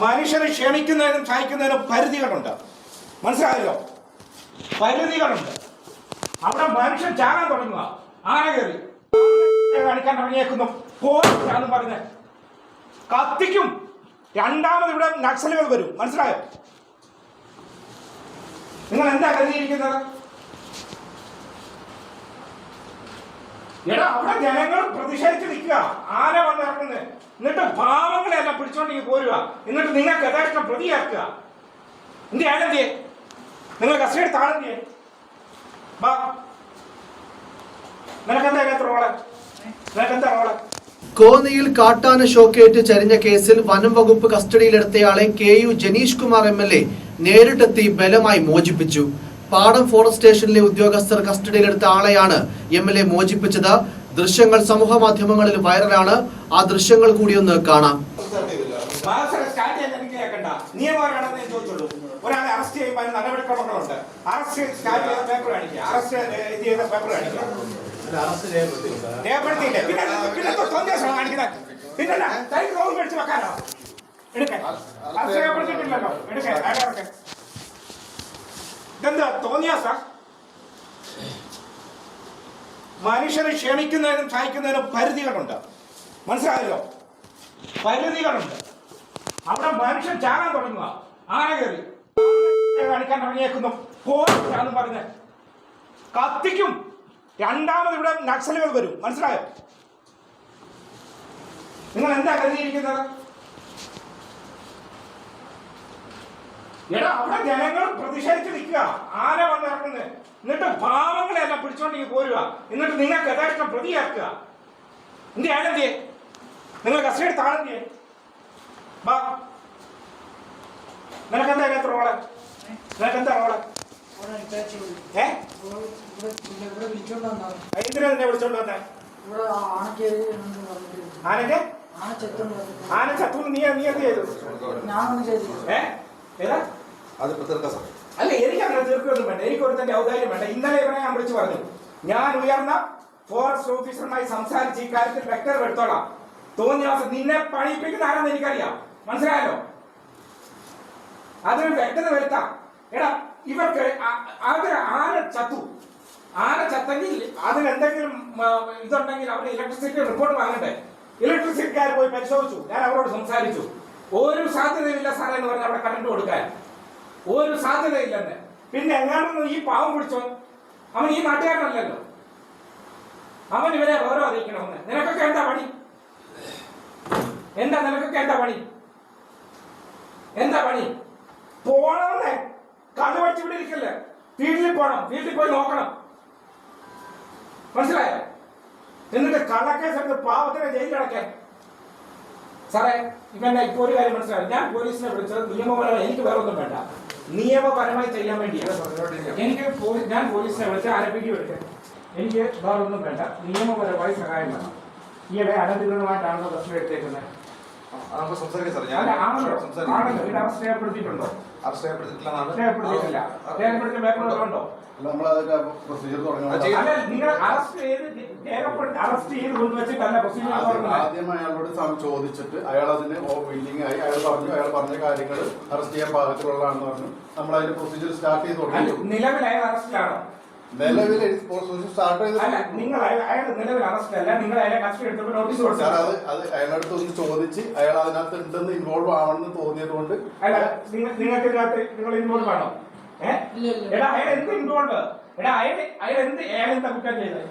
മനുഷ്യരെ ക്ഷണിക്കുന്നതിനും സഹിക്കുന്നതിനും പരിധികളുണ്ട്. മനസ്സിലായല്ലോ? പരിധികളുണ്ട്. അവിടെ മനുഷ്യൻ ചാകാൻ തുടങ്ങുക. ആന കയറി കാണിക്കാൻ തുടങ്ങിയേക്കുന്നു. പോലീസാണെന്ന് പറഞ്ഞ് കത്തിക്കും. രണ്ടാമത് ഇവിടെ നക്സലുകൾ വരും. മനസ്സിലായോ? നിങ്ങൾ എന്താ കരുതിയിരിക്കുന്നത്? എടാ, അവിടെ ജനങ്ങൾ പ്രതിഷേധിച്ച് നിൽക്കുക. ആന വന്നിറങ്ങുന്നത്. എന്നിട്ട് പാവങ്ങളെ എല്ലാം പിടിച്ചോണ്ടെങ്കിൽ പോരുക. എന്നിട്ട് നിങ്ങൾക്ക് യഥാർത്ഥം പ്രതിയാക്കുക. എന്ത് ആണെന്തിയെ? നിങ്ങൾ കസ്റ്റഡി താഴെന്തിയെ? വാ, നിനക്കെന്താ റോള്? നിനക്കെന്താ റോള്? കോന്നിയിൽ കാട്ടാന ഷോക്കേറ്റ് ചരിഞ്ഞ കേസിൽ വനം വകുപ്പ് കസ്റ്റഡിയിലെടുത്തയാളെ KU ജനീഷ് കുമാർ MLA നേരിട്ടെത്തി ബലമായി മോചിപ്പിച്ചു. പാടം ഫോറസ്റ്റ് സ്റ്റേഷനിലെ ഉദ്യോഗസ്ഥർ കസ്റ്റഡിയിലെടുത്ത ആളെയാണ് MLA മോചിപ്പിച്ചത്. ദൃശ്യങ്ങൾ സമൂഹ മാധ്യമങ്ങളിൽ വൈറലാണ്. ആ ദൃശ്യങ്ങൾ കൂടി ഒന്ന് കാണാം. ഒരാളെ അറസ്റ്റ് ചെയ്യുമ്പോൾ നടപടിക്രമങ്ങളുണ്ട്. അറസ്റ്റ് സ്റ്റാർട്ട് ചെയ്ത പേപ്പർ കാണിക്കുക. അറസ്റ്റ് ചെയ്ത പേപ്പർ കാണിക്കുക. രേഖപ്പെടുത്തിയില്ലേ? പിന്നെ തോന്നിയാസം കാണിക്കുന്നത്. പിന്നെ മേടിച്ച് വെക്കാനോ? എടുക്കാൻ അറസ്റ്റ് രേഖപ്പെടുത്തിയിട്ടില്ലല്ലോ. എടുക്കാൻ അയാളൊക്കെ ഇതെന്താ തോന്നിയാസ? മനുഷ്യരെ ക്ഷണിക്കുന്നതിനും സഹിക്കുന്നതിനും പരിധികളുണ്ട്. മനസ്സിലായല്ലോ? പരിധികളുണ്ട്. അവിടെ മനുഷ്യൻ ചാകാൻ തുടങ്ങുക. ആന കയറി കാണിക്കാൻ തുടങ്ങിയേക്കുന്നു. പോലീസാണെന്ന് പറഞ്ഞ് കത്തിക്കും. രണ്ടാമത് ഇവിടെ നക്സലുകൾ വരും. മനസ്സിലായോ? നിങ്ങൾ എന്താ കരുതിയിരിക്കുന്നത്? എടാ, അവിടെ ജനങ്ങൾ പ്രതിഷേധിച്ച് നിൽക്കുക. ആന വന്നിറങ്ങുന്നത്. എന്നിട്ട് പാവങ്ങളെ എല്ലാം പിടിച്ചോണ്ടെങ്കിൽ പോരുക. എന്നിട്ട് നിങ്ങൾക്ക് യഥാർത്ഥം പ്രതിയാക്കുക. എന്ത് ആണെന്തിയെ? നിങ്ങൾ കസ്റ്റഡി താഴെന്തിയെ? വാ, നിനക്കെന്താ റോള്? നിനക്കെന്താ റോള്? എന്തിനാ നിന്നെ വിളിച്ചോണ്ട് വന്നേ? ആനക്ക് ആന ചത്തു. നീ എന്ത് ചെയ്തു? അല്ല, എനിക്ക് അങ്ങനെ തീർക്കൊന്നും വേണ്ട. എനിക്ക് ഒരുത്തന്റെ ഔദാര്യം വേണ്ട. ഇന്നലെ ഇവനെ ഞാൻ വിളിച്ചു പറഞ്ഞു, ഞാൻ ഉയർന്ന ഫോറസ്റ്റ് ഓഫീസറുമായി സംസാരിച്ച് ഈ കാര്യത്തിൽ വ്യക്തത എടുത്തോളാം. തോന്നിയ നിന്നെ പണിയിപ്പിക്കുന്ന ആരാന്ന് എനിക്കറിയാം. മനസ്സിലായല്ലോ? അതിന് വ്യക്തത വരുത്താം. എടാ, ഇവർക്ക് ആന ചത്തു. ആന ചത്തെങ്കിൽ അതിനെന്തെങ്കിലും ഇതുണ്ടെങ്കിൽ അവരുടെ ഇലക്ട്രിസിറ്റി റിപ്പോർട്ട് വാങ്ങണ്ടേ? ഇലക്ട്രിസിറ്റിക്കാർ പോയി പരിശോധിച്ചു. ഞാൻ അവരോട് സംസാരിച്ചു. ഒരു സാധ്യതയില്ല സാറേ എന്ന് പറഞ്ഞ് അവിടെ കറണ്ട് കൊടുക്കാൻ ഒരു സാധ്യതയില്ലെന്ന്. പിന്നെ എങ്ങാണ്ടൊന്നും ഈ പാവം പിടിച്ചോ? അവൻ ഈ നാട്ടുകാരനല്ലല്ലോ. അവൻ ഇവരെ ഓരോ അറിയിക്കണമെന്ന്. നിനക്കൊക്കെ എന്താ പണി? നിനക്കൊക്കെ എന്താ പണി? എന്താ പണി? പോണമെന്നേ. കണ്ണു പഠിച്ച് ഇവിടെ ഇരിക്കല്ലേ. ഫീൽഡിൽ പോണം. ഫീൽഡിൽ പോയി നോക്കണം. മനസ്സിലായോ? എന്നിട്ട് കള്ളക്കേസ് എടുത്ത് പാവത്തിനെ ജയിലിലടക്കാൻ. സാറേ, ഇവന്റെ ഇപ്പൊ ഒരു കാര്യം മനസ്സിലായി. ഞാൻ പോലീസിനെ വിളിച്ചത് നിയമപരമായി. എനിക്ക് വേറെ ഒന്നും വേണ്ട. നിയമപരമായി ചെയ്യാൻ വേണ്ടിയാണ്. ഞാൻ പോലീസിനെ വിളിച്ച് ആരംഭിക്കും എടുക്കാൻ. എനിക്ക് വേറെ ഒന്നും വേണ്ട. നിയമപരമായി സഹായം വേണം. ഈയിടെ അനധികൃതമായിട്ടാണല്ലോ പ്രശ്നം എടുത്തേക്കുന്നത്. അറസ്റ്റ് രേഖപ്പെടുത്തിയിട്ടുണ്ടോ? രേഖപ്പെടുത്തിയിട്ടില്ല. രേഖപ്പെടുത്തിയ പേപ്പറുണ്ടോ? ആദ്യം അയാളോട് ചോദിച്ചിട്ട് അയാൾ അതിന് വില്ലിംഗ് ആയി. അയാൾ പറഞ്ഞ കാര്യങ്ങൾ അറസ്റ്റ് ചെയ്യാൻ പാകത്തിലുള്ളതാണെന്ന് പറഞ്ഞു. നമ്മൾ അതിന്റെ പ്രൊസീജിയർ സ്റ്റാർട്ട് ചെയ്ത് തുടങ്ങി. നിലവിൽ അയാൾ അറസ്റ്റിലാണോ? നിലവിൽ സ്റ്റാർട്ട് ചെയ്ത് നിങ്ങൾ നിലവിൽ അറസ്റ്റ് അല്ല. നിങ്ങൾ അയാളെ കസ്റ്റഡി എടുത്തപ്പോൾ നോട്ടീസ് കൊടുത്തു. അത് അയാളടുത്ത് ഒന്ന് ചോദിച്ച് അയാൾ അതിനകത്ത് ഉണ്ടെന്ന് ഇൻവോൾവ് ആവണമെന്ന് തോന്നിയത് കൊണ്ട്. നിങ്ങൾക്ക് ഇതിനകത്ത് നിങ്ങൾ ഇൻവോൾവ് ആണോ? എടാ, അയാൾ എന്ത് ഇൻവോൾവ്? എടാ, അയാൾ എന്താ കുറ്റം ചെയ്തത്?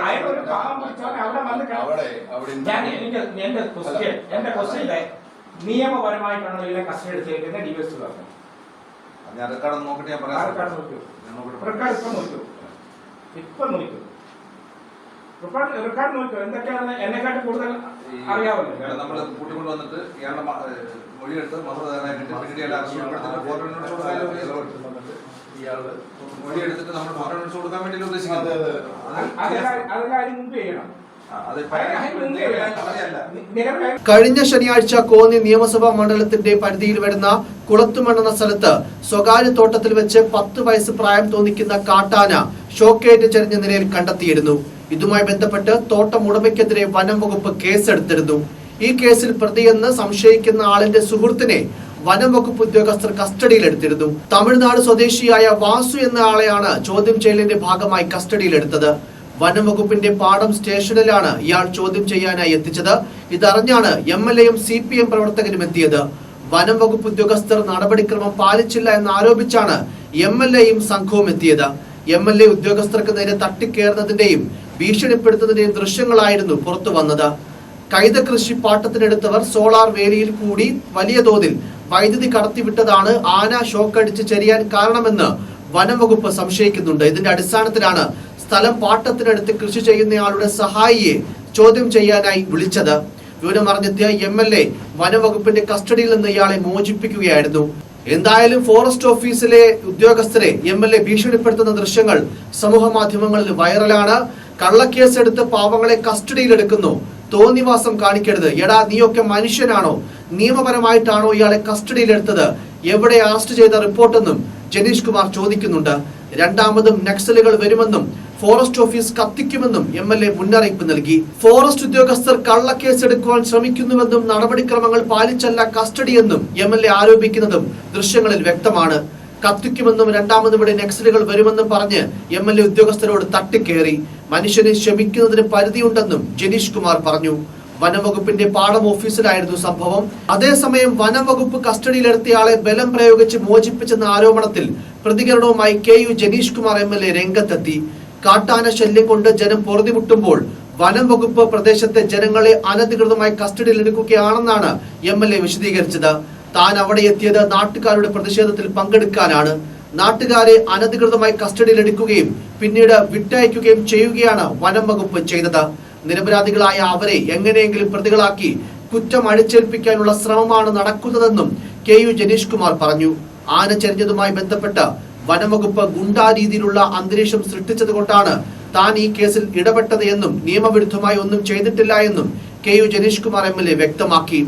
അയാളൊരു പാവം പിടിച്ചവൻ അവിടെ വന്ന് എന്റെ ക്വസ്റ്റ്യൻ നിയമപരമായിട്ടാണോ ഇതിനെ കസ്റ്റഡി എടുത്തേക്കുന്നത്? DSP പറഞ്ഞു. റെക്കോർഡ് നോക്കിട്ട് ഞാൻ പറയാം. റെക്കോർഡ് നോക്കൂ. എന്തൊക്കെയാണ് എന്നെക്കാട്ട് കൂടുതൽ അറിയാമല്ലോ. നമ്മൾ കൂട്ടിക്കൊണ്ട് വന്നിട്ട് ഇയാളുടെ മൊഴിയെടുത്ത് മൊഴിയെടുത്തിട്ട് നമ്മൾ ഫോട്ടോ കൊടുക്കാൻ വേണ്ടി ഉദ്ദേശിക്കുന്നത്. അതെല്ലാം മുമ്പ് ചെയ്യണം. കഴിഞ്ഞ ശനിയാഴ്ച കോന്നി നിയമസഭാ മണ്ഡലത്തിന്റെ പരിധിയിൽ വരുന്ന കുളത്തുമണ്ണ് എന്ന സ്ഥലത്ത് സ്വകാര്യ തോട്ടത്തിൽ വെച്ച് 10 വയസ്സ് പ്രായം തോന്നിക്കുന്ന കാട്ടാന ഷോക്കേറ്റ് ചരിഞ്ഞ നിലയിൽ കണ്ടെത്തിയിരുന്നു. ഇതുമായി ബന്ധപ്പെട്ട് തോട്ടം ഉടമയ്ക്കെതിരെ വനം വകുപ്പ് കേസെടുത്തിരുന്നു. ഈ കേസിൽ പ്രതിയെന്ന് സംശയിക്കുന്ന ആളിന്റെ സുഹൃത്തിനെ വനം വകുപ്പ് ഉദ്യോഗസ്ഥർ കസ്റ്റഡിയിലെടുത്തിരുന്നു. തമിഴ്നാട് സ്വദേശിയായ വാസു എന്ന ആളെയാണ് ചോദ്യം ചെയ്യലിന്റെ ഭാഗമായി കസ്റ്റഡിയിലെടുത്തത്. വനം വകുപ്പിന്റെ പാടം സ്റ്റേഷനിലാണ് ഇയാൾ ചോദ്യം ചെയ്യാനായി എത്തിച്ചത്. ഇതറിഞ്ഞാണ് MLA-യും CPM പ്രവർത്തകരും എത്തിയത്. വനം വകുപ്പ് ഉദ്യോഗസ്ഥർ നടപടിക്രമം പാലിച്ചില്ല എന്നാരോപിച്ചാണ് MLA-യും സംഘവും എത്തിയത്. MLA ഉദ്യോഗസ്ഥർക്ക് നേരെ തട്ടിക്കയറുന്നതിന്റെയും ഭീഷണിപ്പെടുത്തുന്നതിന്റെയും ദൃശ്യങ്ങളായിരുന്നു പുറത്തു വന്നത്. കൈത കൃഷി പാട്ടത്തിനെടുത്തവർ സോളാർ വേലിയിൽ കൂടി വലിയ തോതിൽ വൈദ്യുതി കടത്തിവിട്ടതാണ് ആന ഷോക്കടിച്ച് ചെരിയാൻ കാരണമെന്ന് വനം വകുപ്പ് സംശയിക്കുന്നുണ്ട്. ഇതിന്റെ അടിസ്ഥാനത്തിലാണ് സ്ഥലം പാട്ടത്തിനടുത്ത് കൃഷി ചെയ്യുന്നയാളുടെ സഹായിയെ ചോദ്യം ചെയ്യാനായി വിളിച്ചത്. വിവരമറിഞ്ഞെത്തിയ MLA വനം വകുപ്പിന്റെ കസ്റ്റഡിയിൽ നിന്ന് ഇയാളെ മോചിപ്പിക്കുകയായിരുന്നു. എന്തായാലും ഫോറസ്റ്റ് ഓഫീസിലെ ഉദ്യോഗസ്ഥരെ MLA ഭീഷണിപ്പെടുത്തുന്ന ദൃശ്യങ്ങൾ സമൂഹ മാധ്യമങ്ങളിൽ വൈറലാണ്. കള്ളക്കേസെടുത്ത് പാവങ്ങളെ കസ്റ്റഡിയിലെടുക്കുന്നു, തോന്നിവാസം കാണിക്കരുത്, എടാ നീയൊക്കെ മനുഷ്യനാണോ, നിയമപരമായിട്ടാണോ ഇയാളെ കസ്റ്റഡിയിലെടുത്തത്, എവിടെ അറസ്റ്റ് ചെയ്ത റിപ്പോർട്ടെന്നും ജനീഷ് കുമാർ ചോദിക്കുന്നുണ്ട്. രണ്ടാമതും നക്സലുകൾ വരുമെന്നും ഫോറസ്റ്റ് ഓഫീസ് കത്തിക്കുമെന്നും MLA മുന്നറിയിപ്പ് നൽകി. ഫോറസ്റ്റ് ഉദ്യോഗസ്ഥർ കള്ളക്കേസെടുക്കുവാൻ ശ്രമിക്കുന്നുവെന്നും നടപടിക്രമങ്ങൾ പാലിച്ചല്ല കസ്റ്റഡിയെന്നും MLA ആരോപിക്കുന്നതും ദൃശ്യങ്ങളിൽ വ്യക്തമാണ്. കത്തിക്കുമെന്നും രണ്ടാമതും ഇവിടെ നക്സലുകൾ വരുമെന്നും പറഞ്ഞ് MLA ഉദ്യോഗസ്ഥരോട് തട്ടിക്കേറി. മനുഷ്യനെ ക്ഷമിക്കുന്നതിന് പരിധിയുണ്ടെന്നും ജനീഷ് കുമാർ പറഞ്ഞു. വനംവകുപ്പിന്റെ പാടം ഓഫീസിലായിരുന്നു സംഭവം. അതേസമയം വനംവകുപ്പ് കസ്റ്റഡിയിലെടുത്തയാളെ ബലം പ്രയോഗിച്ച് മോചിപ്പിച്ചെന്ന ആരോപണത്തിൽ പ്രതികരണവുമായി KU ജനീഷ് കുമാർ MLA രംഗത്തെത്തി. കാട്ടാന ശല്യം കൊണ്ട് ജനം പൊറുതിമുട്ടുമ്പോൾ വനം വകുപ്പ് പ്രദേശത്തെ ജനങ്ങളെ അനധികൃതമായി കസ്റ്റഡിയിലെടുക്കുകയാണെന്നാണ് MLA വിശദീകരിച്ചത്. താൻ അവിടെ എത്തിയത് നാട്ടുകാരുടെ പ്രതിഷേധത്തിൽ പങ്കെടുക്കാനാണ്. നാട്ടുകാരെ അനധികൃതമായി കസ്റ്റഡിയിലെടുക്കുകയും പിന്നീട് വിട്ടയക്കുകയും ചെയ്യുകയാണ് വനം വകുപ്പ് ചെയ്തത്. നിരപരാധികളായ അവരെ എങ്ങനെയെങ്കിലും പ്രതികളാക്കി കുറ്റം അടിച്ചേൽപ്പിക്കാനുള്ള ശ്രമമാണ് നടക്കുന്നതെന്നും KU ജനീഷ് കുമാർ പറഞ്ഞു. ആന ചരിഞ്ഞതുമായി ബന്ധപ്പെട്ട് വനംവകുപ്പ് ഗുണ്ടാ രീതിയിലുള്ള അന്തരീക്ഷം സൃഷ്ടിച്ചതുകൊണ്ടാണ് താൻ ഈ കേസിൽ ഇടപെട്ടത് എന്നും നിയമവിരുദ്ധമായി ഒന്നും ചെയ്തിട്ടില്ല എന്നും KU ജനീഷ് കുമാർ MLA വ്യക്തമാക്കി.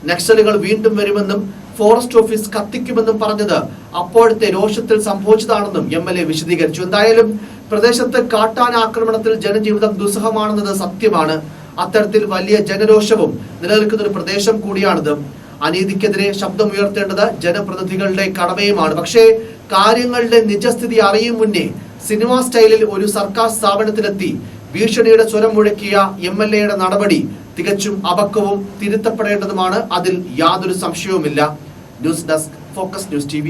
നക്സലുകൾ വീണ്ടും വരുമെന്നും ഫോറസ്റ്റ് ഓഫീസ് കത്തിക്കുമെന്നും പറഞ്ഞത് അപ്പോഴത്തെ രോഷത്തിൽ സംഭവിച്ചതാണെന്നും MLA വിശദീകരിച്ചു. എന്തായാലും പ്രദേശത്ത് കാട്ടാന ആക്രമണത്തിൽ ജനജീവിതം ദുസ്സഹമാണെന്നത് സത്യമാണ്. അത്തരത്തിൽ വലിയ ജനരോഷവും നിലനിൽക്കുന്ന ഒരു പ്രദേശം കൂടിയാണിത്. അനീതിക്കെതിരെ ശബ്ദമുയർത്തേണ്ടത് ജനപ്രതിനിധികളുടെ കടമയുമാണ്. പക്ഷേ കാര്യങ്ങളുടെ നിജസ്ഥിതി അറിയും മുന്നേ സിനിമാ സ്റ്റൈലിൽ ഒരു സർക്കാർ സ്ഥാപനത്തിലെത്തി ഭീഷണിയുടെ സ്വരം മുഴക്കിയ MLA-യുടെ നടപടി തികച്ചും അപക്വവും തിരുത്തപ്പെടേണ്ടതുമാണ്. അതിൽ യാതൊരു സംശയവുമില്ല. News desk, focus news TV.